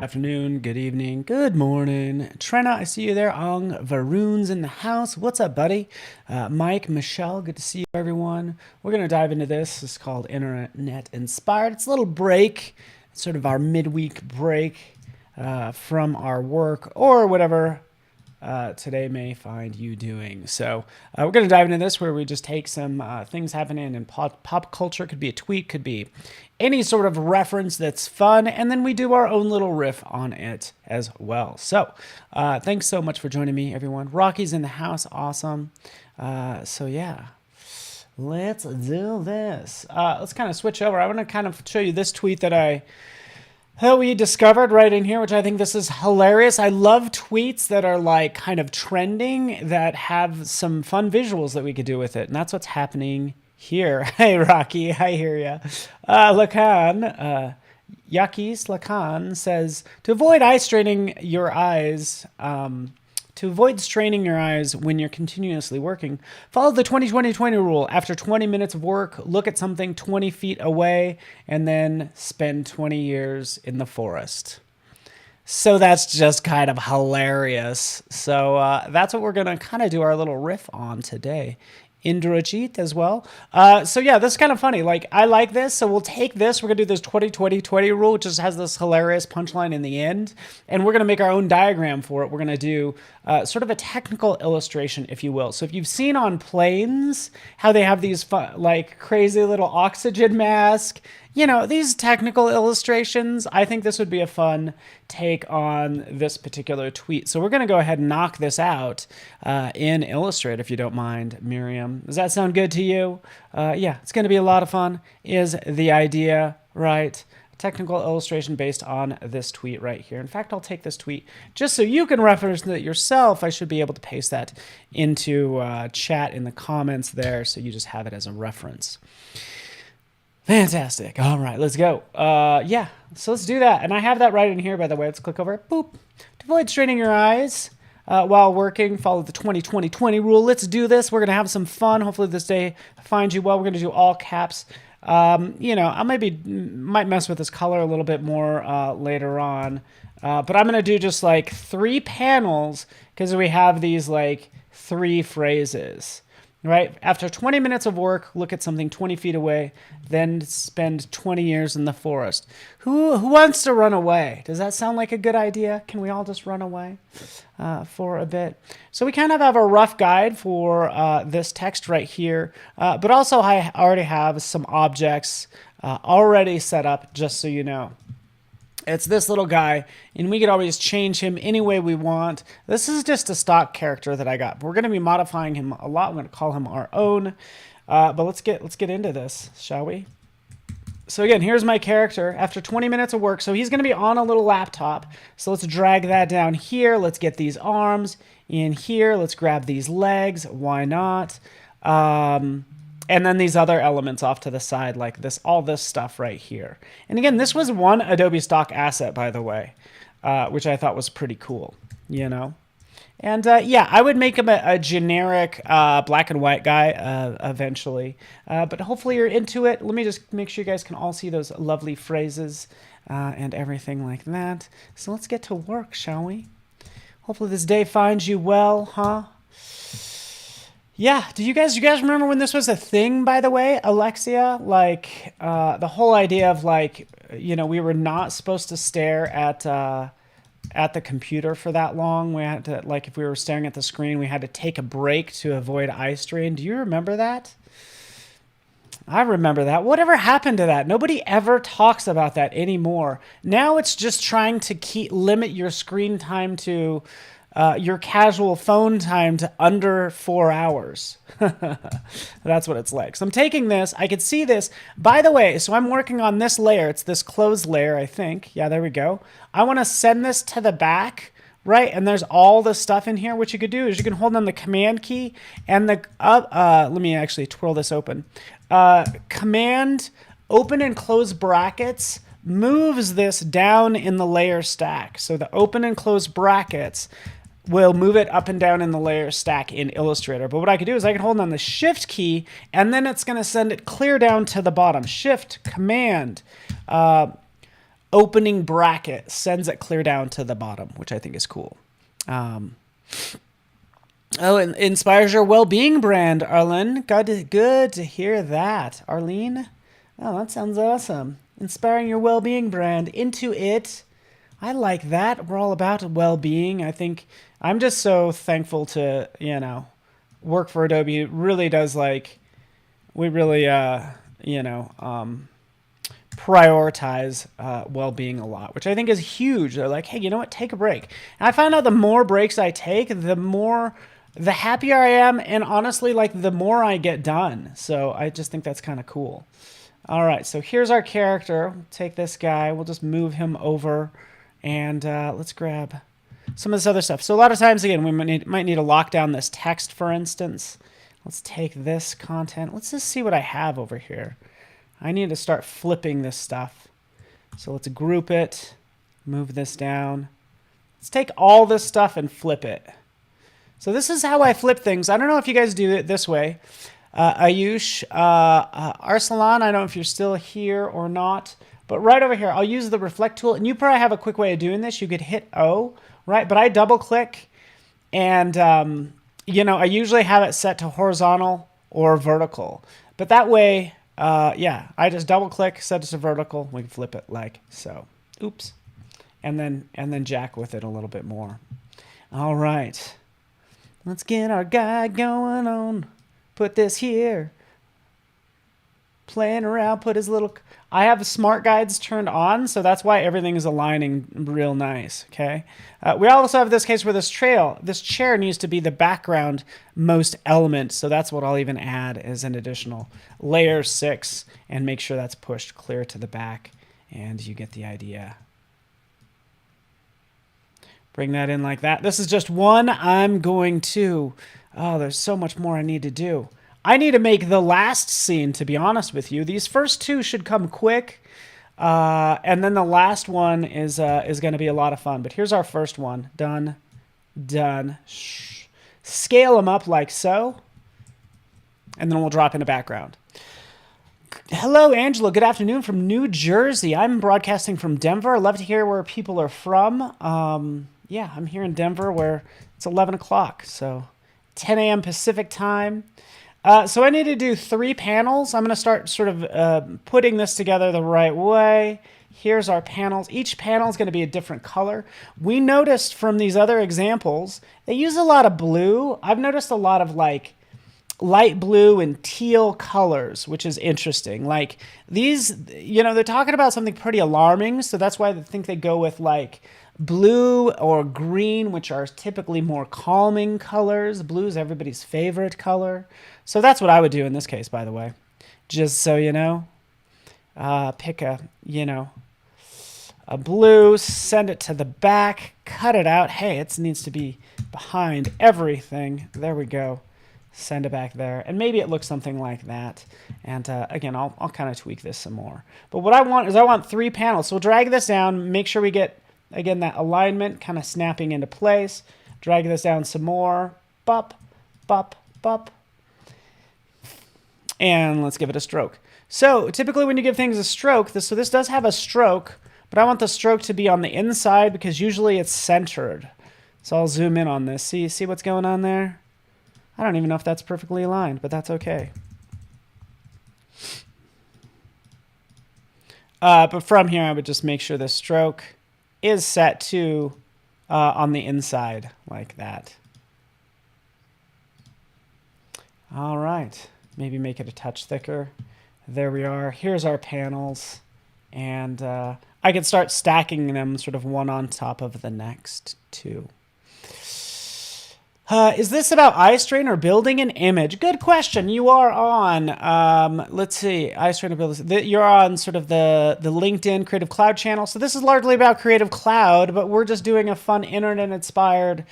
Afternoon, good evening, good morning. Trina, I see you there. Ong Varun's in the house. What's up, buddy? Mike, Michelle, good to see you, everyone. We're going to dive into this. It's called Internet Inspired. It's a little break, sort of our midweek break from our work or whatever today may find you doing. So we're going to dive into this where we just take some things happening in pop culture. Could be a tweet, could be any sort of reference that's fun, and then we do our own little riff on it as well. So thanks so much for joining me, everyone. Rocky's in the house. Awesome. So yeah, let's do this. Let's kind of switch over. I want to kind of show you this tweet that we discovered right in here, which I think this is hilarious. I love tweets that are like kind of trending that have some fun visuals that we could do with it. And that's what's happening here. Hey, Rocky, I hear ya. Lacan, Yakis Lacan says, to avoid straining your eyes when you're continuously working, follow the 20-20-20 rule. After 20 minutes of work, look at something 20 feet away and then spend 20 years in the forest. So that's just kind of hilarious. So that's what we're going to kind of do our little riff on today. Indrajit as well. So yeah, this is kind of funny. Like, I like this. So we'll take this. We're going to do this 20-20-20 rule, which just has this hilarious punchline in the end. And we're going to make our own diagram for it. We're going to do sort of a technical illustration, if you will. So if you've seen on planes how they have these like crazy little oxygen mask, you know, these technical illustrations, I think this would be a fun take on this particular tweet. So we're going to go ahead and knock this out in Illustrator, if you don't mind, Miriam. Does that sound good to you? Yeah, it's going to be a lot of fun, is the idea, right? Technical illustration based on this tweet right here. In fact, I'll take this tweet just so you can reference it yourself. I should be able to paste that into chat in the comments there, so you just have it as a reference. Fantastic. All right, let's go. Yeah, so let's do that. And I have that right in here, by the way. Let's click over it. Boop. To avoid straining your eyes while working, follow the 20-20-20 rule. Let's do this. We're going to have some fun. Hopefully this day finds you well. We're going to do all caps. You know, I might mess with this color a little bit more later on. But I'm going to do just like 3 panels because we have these like 3 phrases. Right? After 20 minutes of work, look at something 20 feet away, then spend 20 years in the forest. Who wants to run away? Does that sound like a good idea? Can we all just run away for a bit? So we kind of have a rough guide for this text right here, but also I already have some objects already set up, just so you know. It's this little guy, and we could always change him any way we want. This is just a stock character that I got. We're going to be modifying him a lot. We're going to call him our own. But let's get into this, shall we? So again, here's my character after 20 minutes of work. So he's going to be on a little laptop. So let's drag that down here. Let's get these arms in here. Let's grab these legs. Why not? And then these other elements off to the side like this, all this stuff right here. And again, this was one Adobe stock asset, by the way, which I thought was pretty cool, you know? And yeah, I would make him a generic black and white guy eventually. But hopefully you're into it. Let me just make sure you guys can all see those lovely phrases and everything like that. So let's get to work, shall we? Hopefully this day finds you well, huh? Yeah, do you guys remember when this was a thing, by the way, Alexia? Like, the whole idea of, like, you know, we were not supposed to stare at the computer for that long. We had to, like, if we were staring at the screen, we had to take a break to avoid eye strain. Do you remember that? I remember that. Whatever happened to that? Nobody ever talks about that anymore. Now it's just trying to limit your screen time to... your casual phone time to under 4 hours. That's what it's like. So I'm taking this. I could see this. By the way, so I'm working on this layer. It's this closed layer, I think. Yeah, there we go. I want to send this to the back, right? And there's all the stuff in here. What you could do is you can hold down the Command key and the let me actually twirl this open. Command open and close brackets moves this down in the layer stack. So the open and close brackets will move it up and down in the layer stack in Illustrator. But what I could do is I can hold on the Shift key, and then it's going to send it clear down to the bottom. Shift, Command, opening bracket sends it clear down to the bottom, which I think is cool. Oh, it inspires your well-being brand, Arlen. Good to hear that. Arlene? Oh, that sounds awesome. Inspiring your well-being brand into it. I like that. We're all about well-being. I think I'm just so thankful to, work for Adobe. It really does we really, prioritize well-being a lot, which I think is huge. They're like, hey, you know what? Take a break. And I find out the more breaks I take, the happier I am. And honestly, the more I get done. So I just think that's kind of cool. All right. So here's our character. We'll take this guy. We'll just move him over. And let's grab some of this other stuff. So a lot of times, again, we might need to lock down this text, for instance. Let's take this content. Let's just see what I have over here. I need to start flipping this stuff. So let's group it, move this down. Let's take all this stuff and flip it. So this is how I flip things. I don't know if you guys do it this way. Ayush, Arsalan, I don't know if you're still here or not. But right over here, I'll use the reflect tool. And you probably have a quick way of doing this. You could hit O, right? But I double click. And, I usually have it set to horizontal or vertical. But that way, I just double click, set it to vertical. We can flip it like so. Oops. And then jack with it a little bit more. All right. Let's get our guy going on. Put this here. Playing around, put his little... I have smart guides turned on, so that's why everything is aligning real nice, okay? We also have this case where this chair needs to be the background most element, so that's what I'll even add as an additional layer 6 and make sure that's pushed clear to the back, and you get the idea. Bring that in like that. This is just one. I'm going to... Oh, there's so much more I need to do. I need to make the last scene, to be honest with you. These first two should come quick, and then the last one is going to be a lot of fun. But here's our first one. Done. Scale them up like so, and then we'll drop in the background. Hello, Angela. Good afternoon from New Jersey. I'm broadcasting from Denver. I'd love to hear where people are from. I'm here in Denver where it's 11 o'clock, so 10 a.m. Pacific time. So I need to do 3 panels. I'm going to start sort of putting this together the right way. Here's our panels. Each panel is going to be a different color. We noticed from these other examples, they use a lot of blue. I've noticed a lot of light blue and teal colors, which is interesting. Like these, they're talking about something pretty alarming. So that's why I think they go with blue or green, which are typically more calming colors. Blue is everybody's favorite color. So that's what I would do in this case, by the way. Just so you know, pick a blue, send it to the back, cut it out. Hey, it needs to be behind everything. There we go. Send it back there. And maybe it looks something like that. And again, I'll kind of tweak this some more. But what I want 3 panels. So we'll drag this down, make sure we get, again, that alignment kind of snapping into place. Drag this down some more. Bop, bop, bop. And let's give it a stroke. So typically when you give things a stroke, this does have a stroke, but I want the stroke to be on the inside because usually it's centered. So I'll zoom in on this. See what's going on there? I don't even know if that's perfectly aligned, but that's okay. But from here, I would just make sure the stroke is set to on the inside like that. All right. Maybe make it a touch thicker. There we are. Here's our panels. And I can start stacking them sort of one on top of the next two. Is this about eye strain or building an image? Good question. You are on, let's see, eye strain or building. You're on sort of the LinkedIn Creative Cloud channel. So this is largely about Creative Cloud, but we're just doing a fun internet-inspired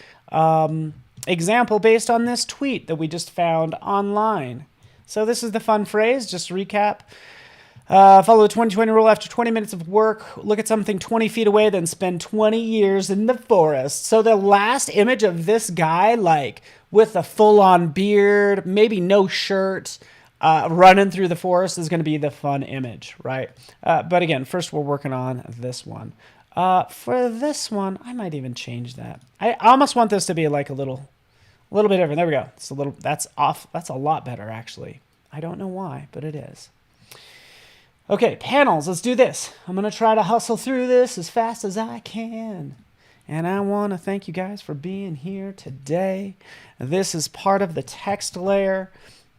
example based on this tweet that we just found online. So this is the fun phrase, just to recap. Follow the 2020 rule. After 20 minutes of work, look at something 20 feet away, then spend 20 years in the forest. So the last image of this guy, like with a full-on beard, maybe no shirt, running through the forest is going to be the fun image, right? But again, first we're working on this one. For this one, I might even change that. I almost want this to be like a little bit different. There we go. It's a little, that's off. That's a lot better, actually. I don't know why, but it is. Okay, panels, let's do this. I'm going to try to hustle through this as fast as I can. And I want to thank you guys for being here today. This is part of the text layer.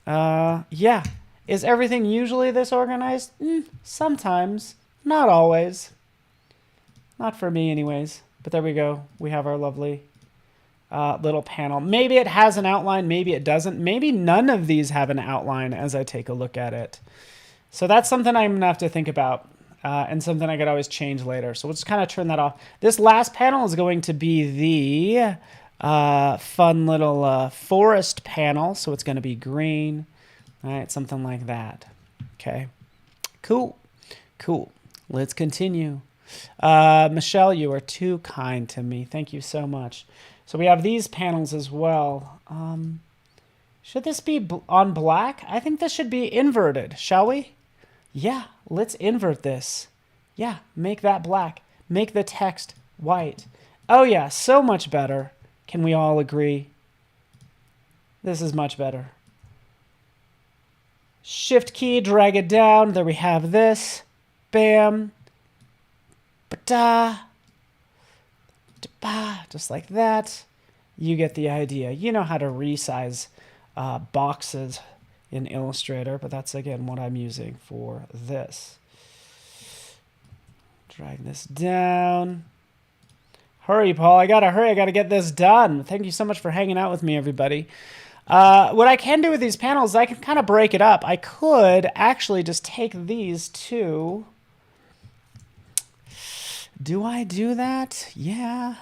Yeah. Is everything usually this organized? Sometimes. Not always. Not for me anyways. But there we go. We have our lovely little panel. Maybe it has an outline. Maybe it doesn't. Maybe none of these have an outline as I take a look at it. So that's something I'm going to have to think about and something I could always change later. So we'll just kind of turn that off. This last panel is going to be the fun little forest panel. So it's going to be green. All right, something like that. Okay, cool, cool. Let's continue. Michelle, you are too kind to me. Thank you so much. So we have these panels as well. Should this be on black? I think this should be inverted, shall we? Yeah, let's invert this. Yeah, make that black. Make the text white. Oh yeah, so much better. Can we all agree? This is much better. Shift key, drag it down. There we have this. Bam. Ba-da. Da-ba. Just like that. You get the idea. You know how to resize boxes in Illustrator, but that's again what I'm using for this. Drag this down. Hurry, Paul. I gotta hurry. I gotta get this done. Thank you so much for hanging out with me, everybody. What I can do with these panels, I can kind of break it up. I could actually just take these two. Do I do that? Yeah.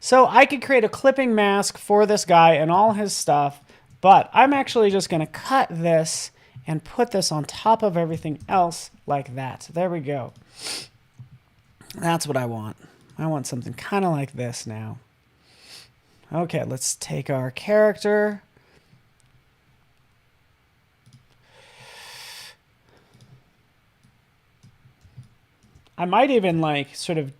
So I could create a clipping mask for this guy and all his stuff. But I'm actually just going to cut this and put this on top of everything else like that. There we go. That's what I want. I want something kind of like this now. Okay, let's take our character. I might even like sort of...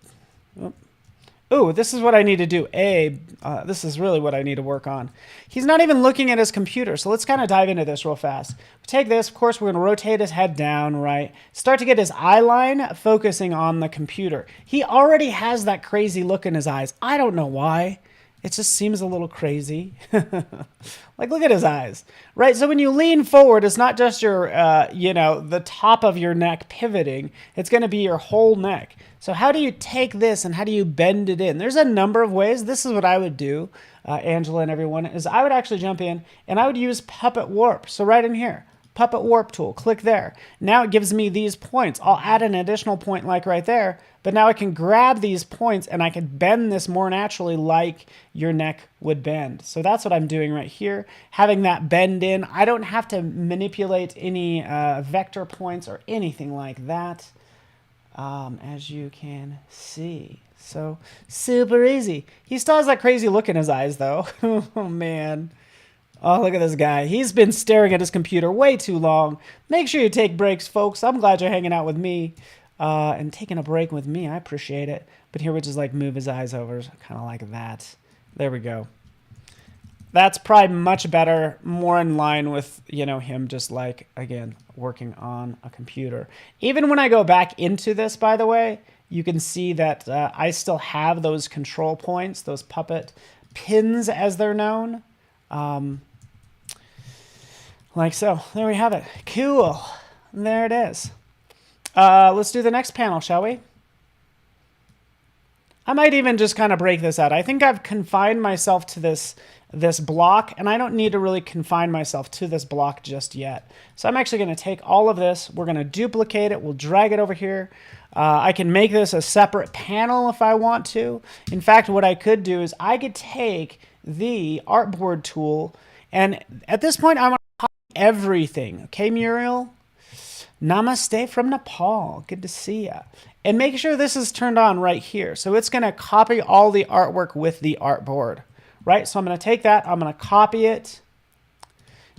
Ooh, this is what I need to do. This is really what I need to work on. He's not even looking at his computer, so let's kind of dive into this real fast. We take this, of course, we're going to rotate his head down, right? Start to get his eye line focusing on the computer. He already has that crazy look in his eyes. I don't know why. It just seems a little crazy. Like, look at his eyes, right? So when you lean forward, it's not just your, the top of your neck pivoting. It's going to be your whole neck. So how do you take this and how do you bend it in? There's a number of ways. This is what I would do, Angela and everyone, is I would actually jump in and I would use Puppet Warp. So right in here, Puppet Warp tool, click there. Now it gives me these points. I'll add an additional point like right there, but now I can grab these points and I can bend this more naturally like your neck would bend. So that's what I'm doing right here. Having that bend in, I don't have to manipulate any vector points or anything like that, as you can see. So super easy. He still has that crazy look in his eyes though. Oh man. Oh, look at this guy. He's been staring at his computer way too long. Make sure you take breaks, folks. I'm glad you're hanging out with me and taking a break with me. I appreciate it. But here we just like move his eyes over kind of like that. There we go. That's probably much better, more in line with, him just like, again, working on a computer. Even when I go back into this, by the way, you can see that I still have those control points, those puppet pins as they're known. Like so. There we have it. Cool. There it is. Let's do the next panel, shall we? I might even just kind of break this out. I think I've confined myself to this block, and I don't need to really confine myself to this block just yet. So I'm actually going to take all of this. We're going to duplicate it. We'll drag it over here. I can make this a separate panel if I want to. In fact, what I could do is I could take the artboard tool, and at this point, I'm going to copy everything. Okay, Muriel? Namaste from Nepal. Good to see ya. And make sure this is turned on right here. So it's going to copy all the artwork with the artboard, right? So I'm going to take that. I'm going to copy it.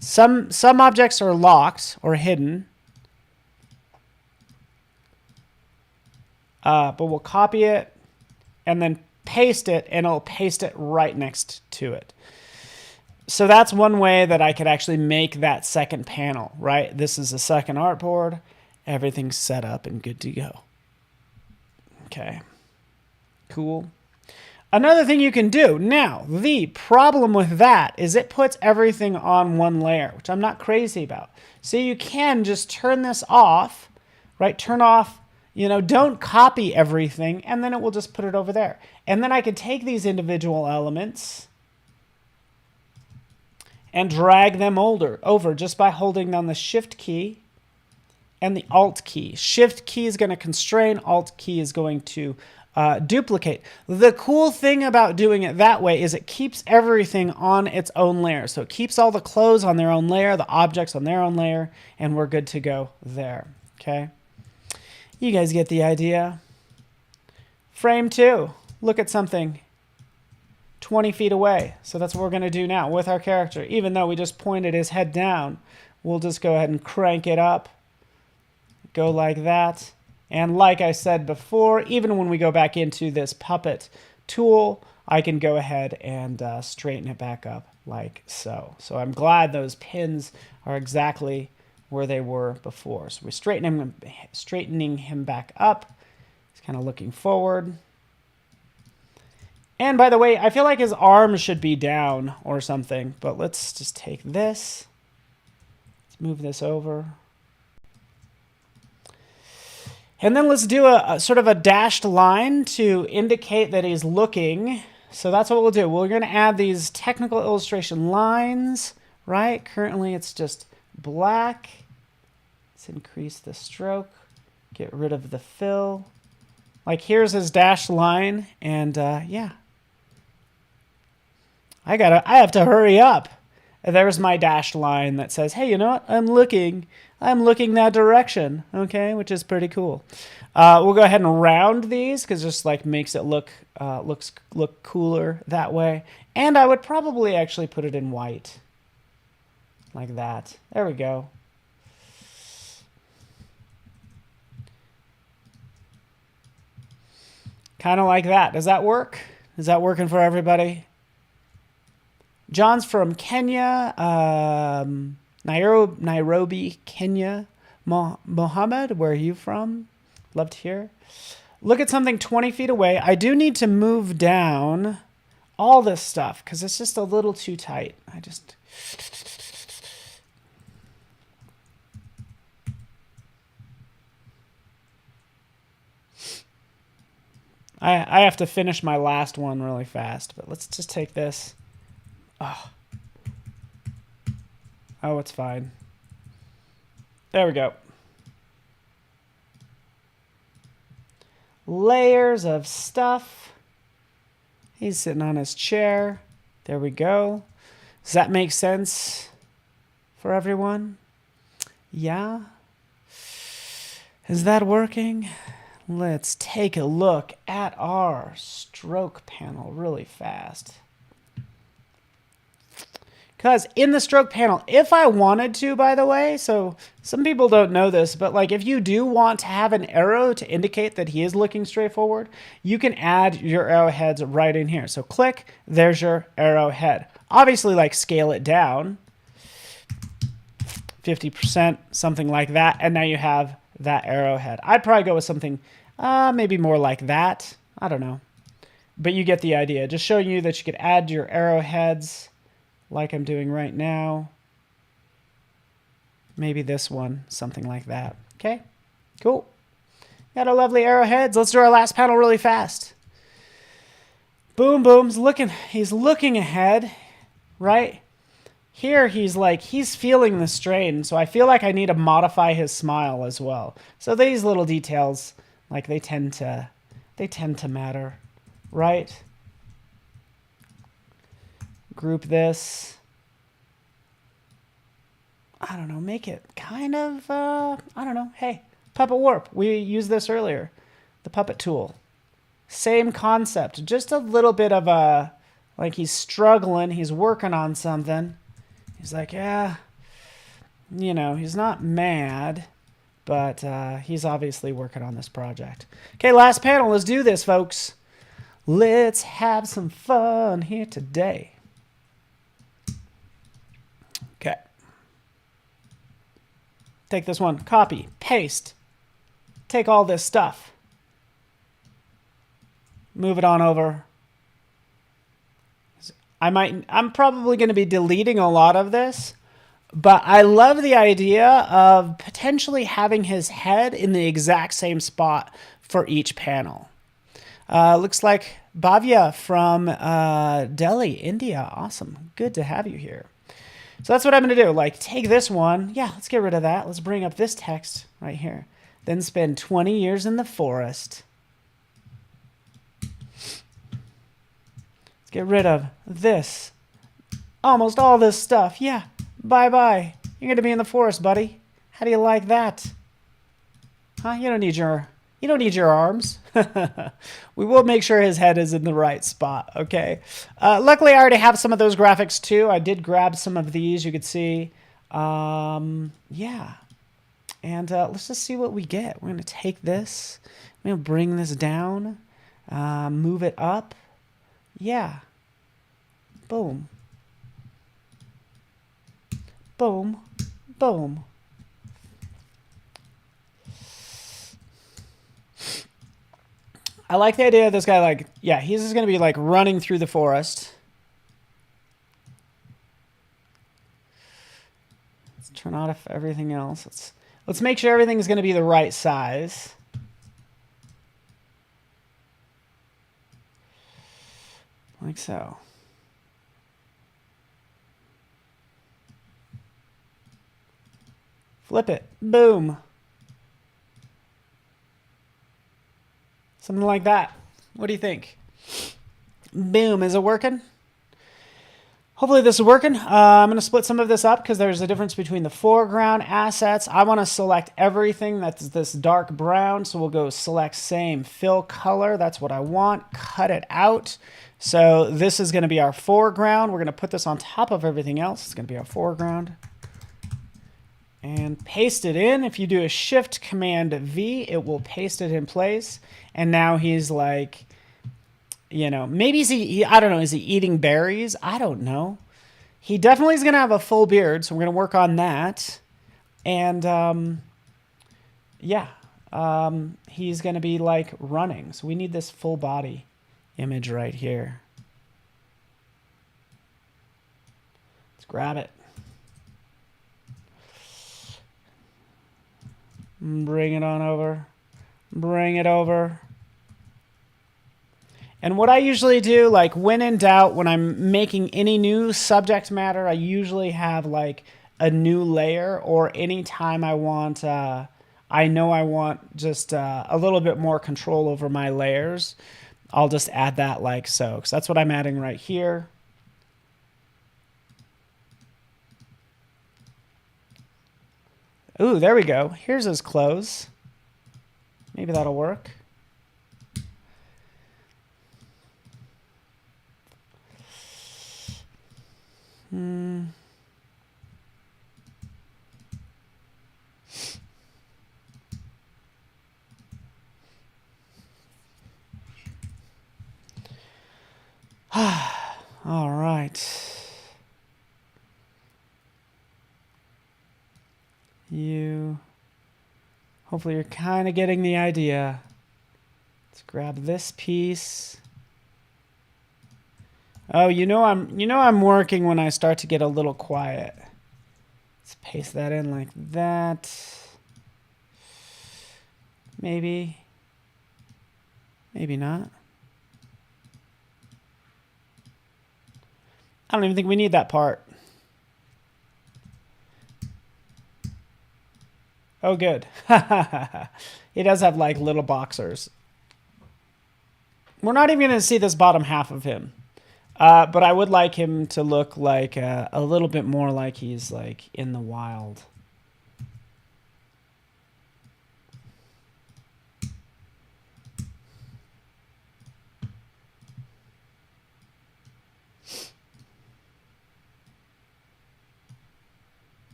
Some objects are locked or hidden. But we'll copy it and then paste it, and it'll paste it right next to it. So that's one way that I could actually make that second panel, right? This is the second artboard. Everything's set up and good to go. Okay, cool. Another thing you can do, now, the problem with that is it puts everything on one layer, which I'm not crazy about. So you can just turn this off, right? Turn off, don't copy everything, and then it will just put it over there. And then I can take these individual elements and drag them over just by holding down the Shift key and the Alt key. Shift key is going to constrain, Alt key is going to duplicate. The cool thing about doing it that way is it keeps everything on its own layer. So it keeps all the clothes on their own layer, the objects on their own layer, and we're good to go there. Okay? You guys get the idea. Frame 2. Look at something 20 feet away. So that's what we're going to do now with our character. Even though we just pointed his head down, we'll just go ahead and crank it up. Go like that. And like I said before, even when we go back into this puppet tool, I can go ahead and straighten it back up like so. So I'm glad those pins are exactly where they were before. So we're straightening him back up. He's kind of looking forward. And by the way, I feel like his arms should be down or something, but let's just take this. Let's move this over. And then let's do a sort of a dashed line to indicate that he's looking. So that's what we'll do. We're going to add these technical illustration lines, right? Currently it's just black. Let's increase the stroke, get rid of the fill. Like here's his dashed line, and yeah. I have to hurry up. There's my dashed line that says, hey, you know what? I'm looking that direction, okay, which is pretty cool. We'll go ahead and round these because it just like makes it look cooler that way. And I would probably actually put it in white like that. There we go. Kind of like that. Does that work? Is that working for everybody? John's from Kenya, Nairobi, Kenya. Mohammed, where are you from? Love to hear. Look at something 20 feet away. I do need to move down all this stuff because it's just a little too tight. I have to finish my last one really fast, but let's just take this. Oh, it's fine. There we go. Layers of stuff. He's sitting on his chair. There we go. Does that make sense for everyone? Yeah? Is that working? Let's take a look at our stroke panel really fast. Because in the stroke panel, if I wanted to, by the way, so some people don't know this, but like if you do want to have an arrow to indicate that he is looking straight forward, you can add your arrowheads right in here. So click, there's your arrowhead. Obviously, like scale it down, 50%, something like that, and now you have that arrowhead. I'd probably go with something maybe more like that. I don't know. But you get the idea. Just showing you that you could add your arrowheads like I'm doing right now. Maybe this one, something like that. Okay, cool. Got our lovely arrowheads. Let's do our last panel really fast. Boom, boom's looking. He's looking ahead, right? Here he's feeling the strain, so I feel like I need to modify his smile as well. So these little details, like they tend to matter, right? Group this. I don't know, make it kind of, I don't know. Hey, puppet warp. We used this earlier. The puppet tool. Same concept. Just a little bit of a, like he's struggling. He's working on something. He's like, yeah, you know, he's not mad, but he's obviously working on this project. Okay, last panel. Let's do this, folks. Let's have some fun here today. Okay. Take this one, copy, paste. Take all this stuff. Move it on over. I'm probably going to be deleting a lot of this, but I love the idea of potentially having his head in the exact same spot for each panel. Looks like Bhavya from Delhi, India. Awesome. Good to have you here. So that's what I'm going to do. Like, take this one. Yeah, let's get rid of that. Let's bring up this text right here. Then spend 20 years in the forest. Let's get rid of this. Almost all this stuff. Yeah, bye-bye. You're going to be in the forest, buddy. How do you like that? Huh? You don't need your arms. We will make sure his head is in the right spot, okay? Luckily, I already have some of those graphics, too. I did grab some of these, you could see. Yeah. And let's just see what we get. We're going to take this. I'm going to bring this down. Move it up. Yeah. Boom. Boom. Boom. I like the idea of this guy, like, yeah, he's just going to be, like, running through the forest. Let's turn off everything else. Let's make sure everything's going to be the right size. Like so. Flip it. Boom. Something like that. What do you think? Boom. Is it working? Hopefully this is working. I'm going to split some of this up because there's a difference between the foreground assets. I want to select everything that's this dark brown. So we'll go select same fill color. That's what I want. Cut it out. So this is going to be our foreground. We're going to put this on top of everything else. It's going to be our foreground. And paste it in. If you do a Shift Command V, it will paste it in place. And now he's like, you know, maybe I don't know, is he eating berries? I don't know. He definitely is going to have a full beard, so we're going to work on that. And, yeah, he's going to be like running. So we need this full body image right here. Let's grab it. Bring it on over. Bring it over. And what I usually do, like when in doubt, when I'm making any new subject matter, I usually have like a new layer, or anytime I want, I know I want just a little bit more control over my layers, I'll just add that like so. So that's what I'm adding right here. Ooh, there we go. Here's his clothes. Maybe that'll work. All right. Hopefully you're kind of getting the idea. Let's grab this piece. Oh, I'm working when I start to get a little quiet. Let's paste that in like that. Maybe. Maybe not. I don't even think we need that part. Oh, good. He does have like little boxers. We're not even going to see this bottom half of him. But I would like him to look like a little bit more like he's like in the wild.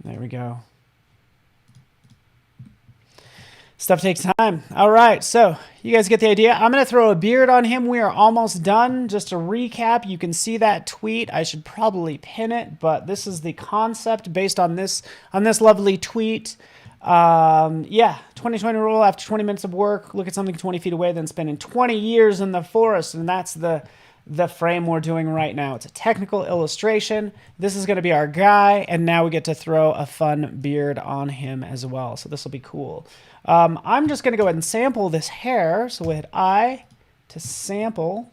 There we go. Stuff takes time. All right, so you guys get the idea. I'm going to throw a beard on him. We are almost done. Just to recap, you can see that tweet. I should probably pin it, but this is the concept based on this lovely tweet. Yeah, 2020 rule. After 20 minutes of work, look at something 20 feet away, then spending 20 years in the forest, and that's the frame we're doing right now. It's a technical illustration. This is going to be our guy, and now we get to throw a fun beard on him as well. So this will be cool. I'm just going to go ahead and sample this hair. So we'll hit I to sample.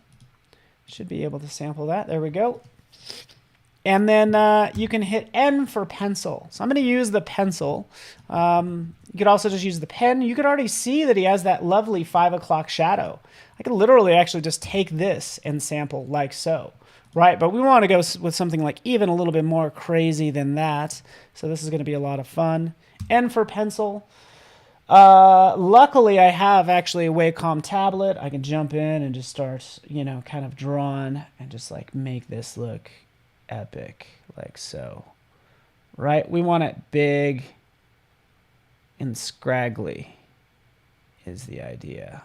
Should be able to sample that. There we go. And then you can hit N for pencil. So I'm going to use the pencil. You could also just use the pen. You could already see that he has that lovely 5 o'clock shadow. I could literally actually just take this and sample like so, right? But we want to go with something like even a little bit more crazy than that. So this is going to be a lot of fun. N for pencil. Luckily, I have actually a Wacom tablet. I can jump in and just start, you know, kind of drawing and just like make this look epic like so, right? We want it big and scraggly is the idea.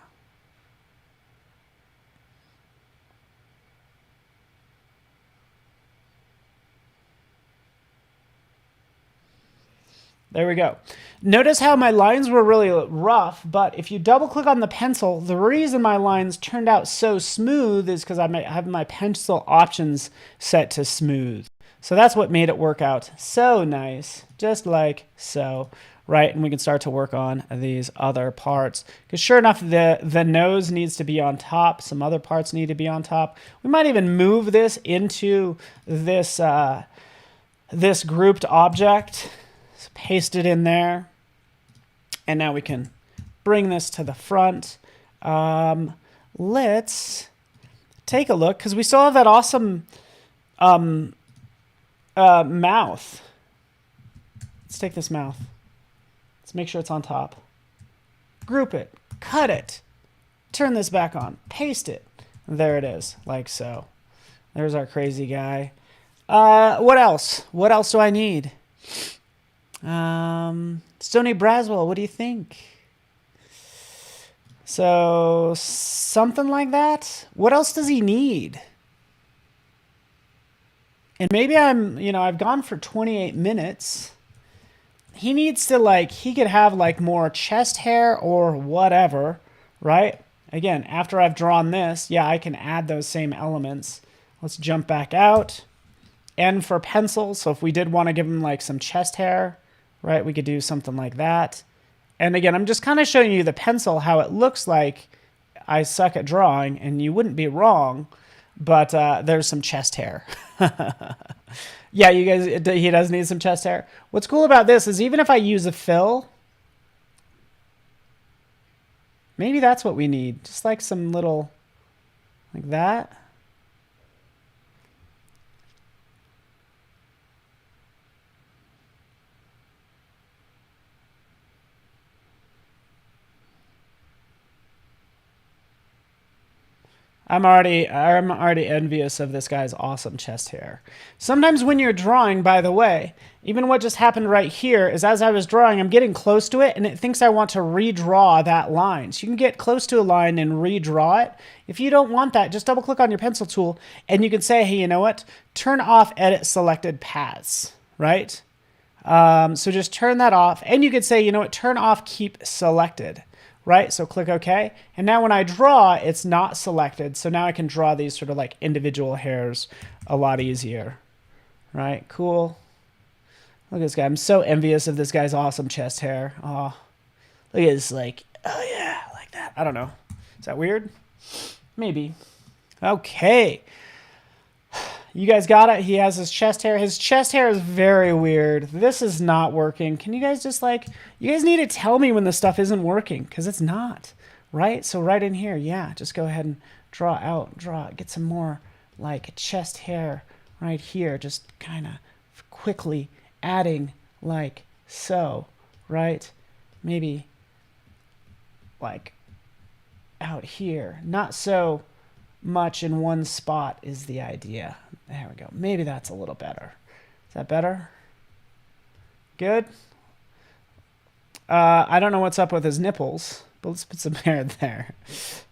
There we go. Notice how my lines were really rough, but if you double click on the pencil, the reason my lines turned out so smooth is because I have my pencil options set to smooth. So that's what made it work out so nice, just like so, right? And we can start to work on these other parts. Because sure enough, the nose needs to be on top. Some other parts need to be on top. We might even move this into this, this grouped object. Paste it in there, and now we can bring this to the front. Let's take a look, because we still have that awesome mouth. Let's take this mouth. Let's make sure it's on top. Group it, cut it, turn this back on, paste it. There it is, like so. There's our crazy guy. What else? What else do I need? Stony Braswell, what do you think? So something like that. What else does he need? And maybe I've gone for 28 minutes. He needs to he could have like more chest hair or whatever, right? Again, after I've drawn this, yeah, I can add those same elements. Let's jump back out. N for pencil. So if we did want to give him like some chest hair, right, we could do something like that. And again, I'm just kind of showing you the pencil, how it looks like I suck at drawing, and you wouldn't be wrong, but there's some chest hair. Yeah, you guys, he does need some chest hair. What's cool about this is even if I use a fill, maybe that's what we need. Just like some little, like that. I'm already envious of this guy's awesome chest hair. Sometimes when you're drawing, by the way, even what just happened right here is as I was drawing, I'm getting close to it and it thinks I want to redraw that line. So you can get close to a line and redraw it. If you don't want that, just double click on your pencil tool and you can say, hey, you know what? Turn off edit selected paths, right? So just turn that off, and you could say, you know what? Turn off keep selected. Right? So click OK. And now when I draw, it's not selected. So now I can draw these sort of like individual hairs a lot easier. Right? Cool. Look at this guy. I'm so envious of this guy's awesome chest hair. Oh, look at this, like, oh yeah, like that. I don't know. Is that weird? Maybe. Okay. You guys got it? He has his chest hair. His chest hair is very weird. This is not working. Can you guys just you guys need to tell me when this stuff isn't working, because it's not, right? So right in here, yeah, just go ahead and draw, get some more like chest hair right here, just kind of quickly adding like so, right? Maybe like out here. Not so much in one spot is the idea. There we go. Maybe that's a little better. Is that better? Good. I don't know what's up with his nipples, but let's put some hair there.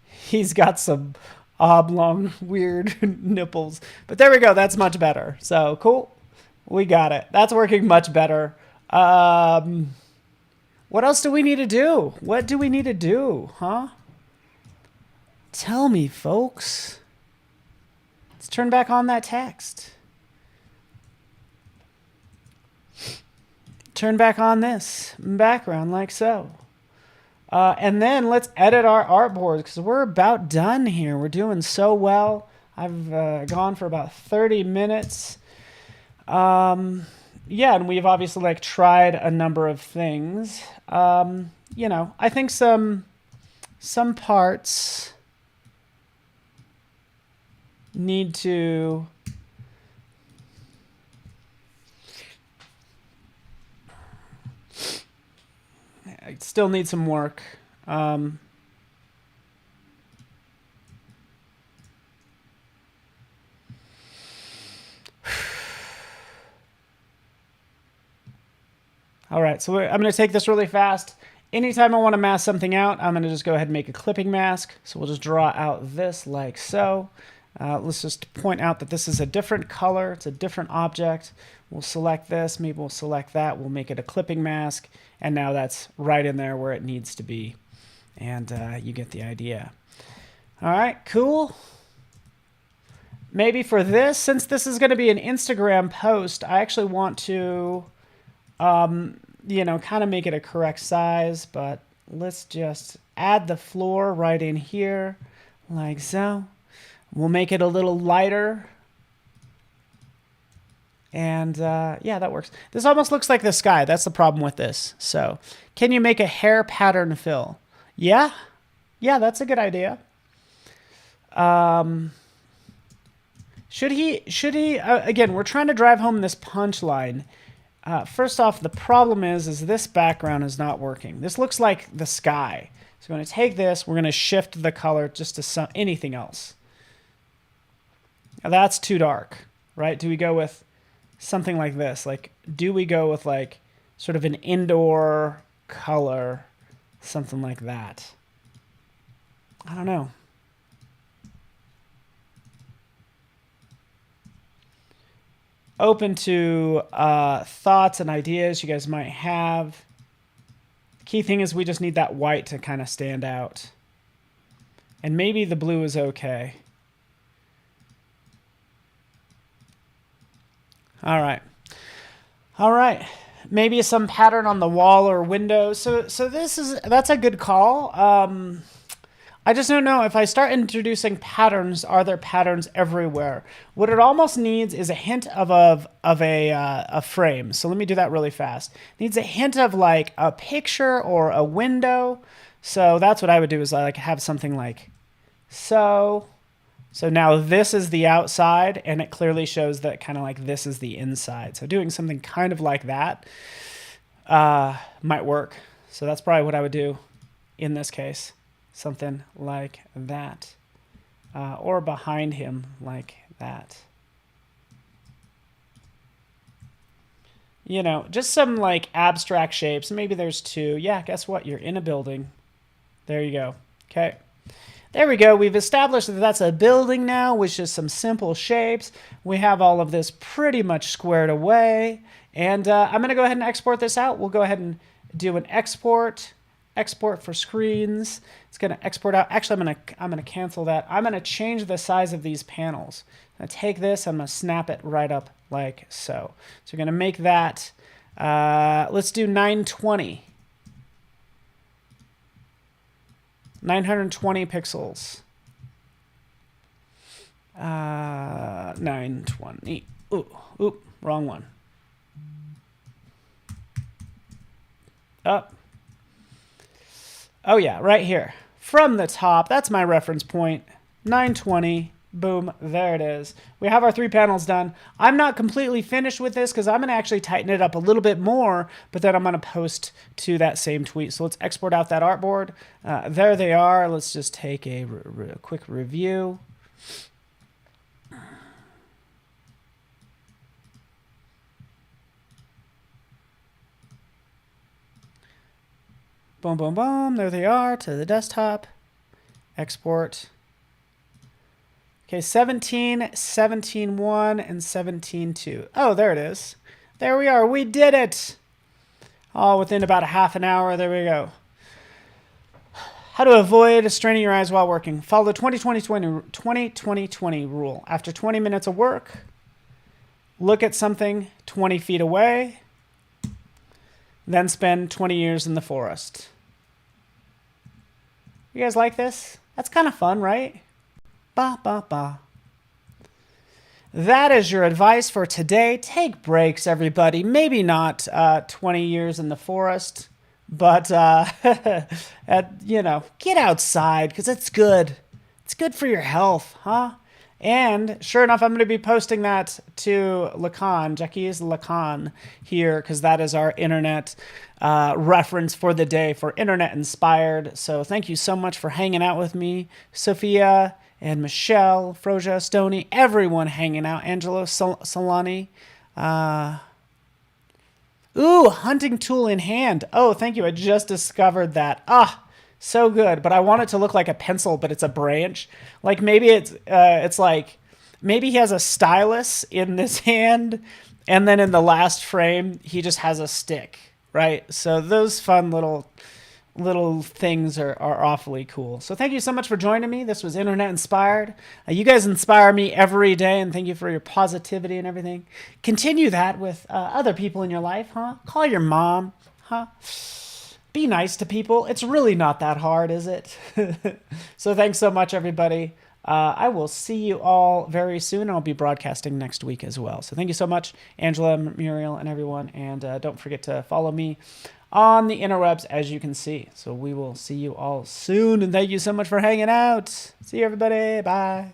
He's got some oblong, weird nipples. But there we go. That's much better. So cool. We got it. That's working much better. What else do we need to do? What do we need to do, huh? Tell me, folks. Let's turn back on that text. Turn back on this background like so. And then let's edit our artboard because we're about done here. We're doing so well. I've gone for about 30 minutes. Yeah, and we've obviously like tried a number of things. You know, I think some parts need to I still need some work. All right, so I'm going to take this really fast. Anytime I want to mask something out, I'm going to just go ahead and make a clipping mask. So we'll just draw out this like so. Let's just point out that this is a different color. It's a different object. We'll select this. Maybe we'll select that. We'll make it a clipping mask. And now that's right in there where it needs to be. And you get the idea. All right, cool. Maybe for this, since this is going to be an Instagram post, I actually want to, you know, kind of make it a correct size. But let's just add the floor right in here like so. We'll make it a little lighter. And yeah, that works. This almost looks like the sky. That's the problem with this. So can you make a hair pattern fill? Yeah. Yeah, that's a good idea. Should he, again, we're trying to drive home this punchline. First off, the problem is this background is not working. This looks like the sky. So we're going to take this. We're going to shift the color just to anything else. Now that's too dark, right? Do we go with something like this? Like, do we go with like sort of an indoor color, something like that? I don't know. Open to thoughts and ideas you guys might have. The key thing is we just need that white to kind of stand out. And maybe the blue is okay. All right. All right. Maybe some pattern on the wall or window. So that's a good call. I just don't know if I start introducing patterns, are there patterns everywhere? What it almost needs is a hint of a frame. So let me do that really fast. It needs a hint of like a picture or a window. So that's what I would do is like have something like so. So now this is the outside, and it clearly shows that kind of like this is the inside. So doing something kind of like that might work. So that's probably what I would do in this case. Something like that. Or behind him like that. You know, just some like abstract shapes. Maybe there's two. Yeah, guess what? You're in a building. There you go. Okay. There we go. We've established that that's a building now, with just some simple shapes. We have all of this pretty much squared away. And I'm going to go ahead and export this out. We'll go ahead and do an export for screens. It's going to export out. Actually, I'm going to cancel that. I'm going to change the size of these panels. I'm going to take this. I'm going to snap it right up like so. So we're going to make that, let's do 920. 920 pixels. 920. Ooh, wrong one. Up. Oh yeah, right here. From the top, that's my reference point. 920 Boom, there it is. We have our 3 panels done. I'm not completely finished with this because I'm going to actually tighten it up a little bit more, but then I'm going to post to that same tweet. So let's export out that artboard. There they are. Let's just take a quick review. Boom, boom, boom. There they are to the desktop. Export. Okay, 17, 17.1, and 17.2. Oh, there it is. There we are. We did it. All within about a half an hour. There we go. How to avoid straining your eyes while working. Follow the 20-20-20 rule. After 20 minutes of work, look at something 20 feet away, then spend 20 years in the forest. You guys like this? That's kind of fun, right? Ba, ba, ba. That is your advice for today. Take breaks, everybody. Maybe not 20 years in the forest, but, get outside because it's good. It's good for your health, huh? And sure enough, I'm going to be posting that to Lacan, Jackie's Lacan here, because that is our internet reference for the day for Internet Inspired. So thank you so much for hanging out with me, Sophia and Michelle, Froja, Stoney, everyone hanging out. Angelo Solani. Ooh, hunting tool in hand. Oh, thank you. I just discovered that. So good. But I want it to look like a pencil, but it's a branch. Like maybe it's like, maybe he has a stylus in this hand, and then in the last frame, he just has a stick, right? So those fun little things are awfully cool. So thank you so much for joining me. This was Internet Inspired. You guys inspire me every day, and thank you for your positivity and everything. Continue that with other people in your life, huh? Call your mom, huh? Be nice to people. It's really not that hard, is it? So thanks so much, everybody. I will see you all very soon. I'll be broadcasting next week as well. So thank you so much, Angela, Muriel, and everyone. And don't forget to follow me on the interwebs, as you can see. So we will see you all soon. And thank you so much for hanging out. See you, everybody. Bye.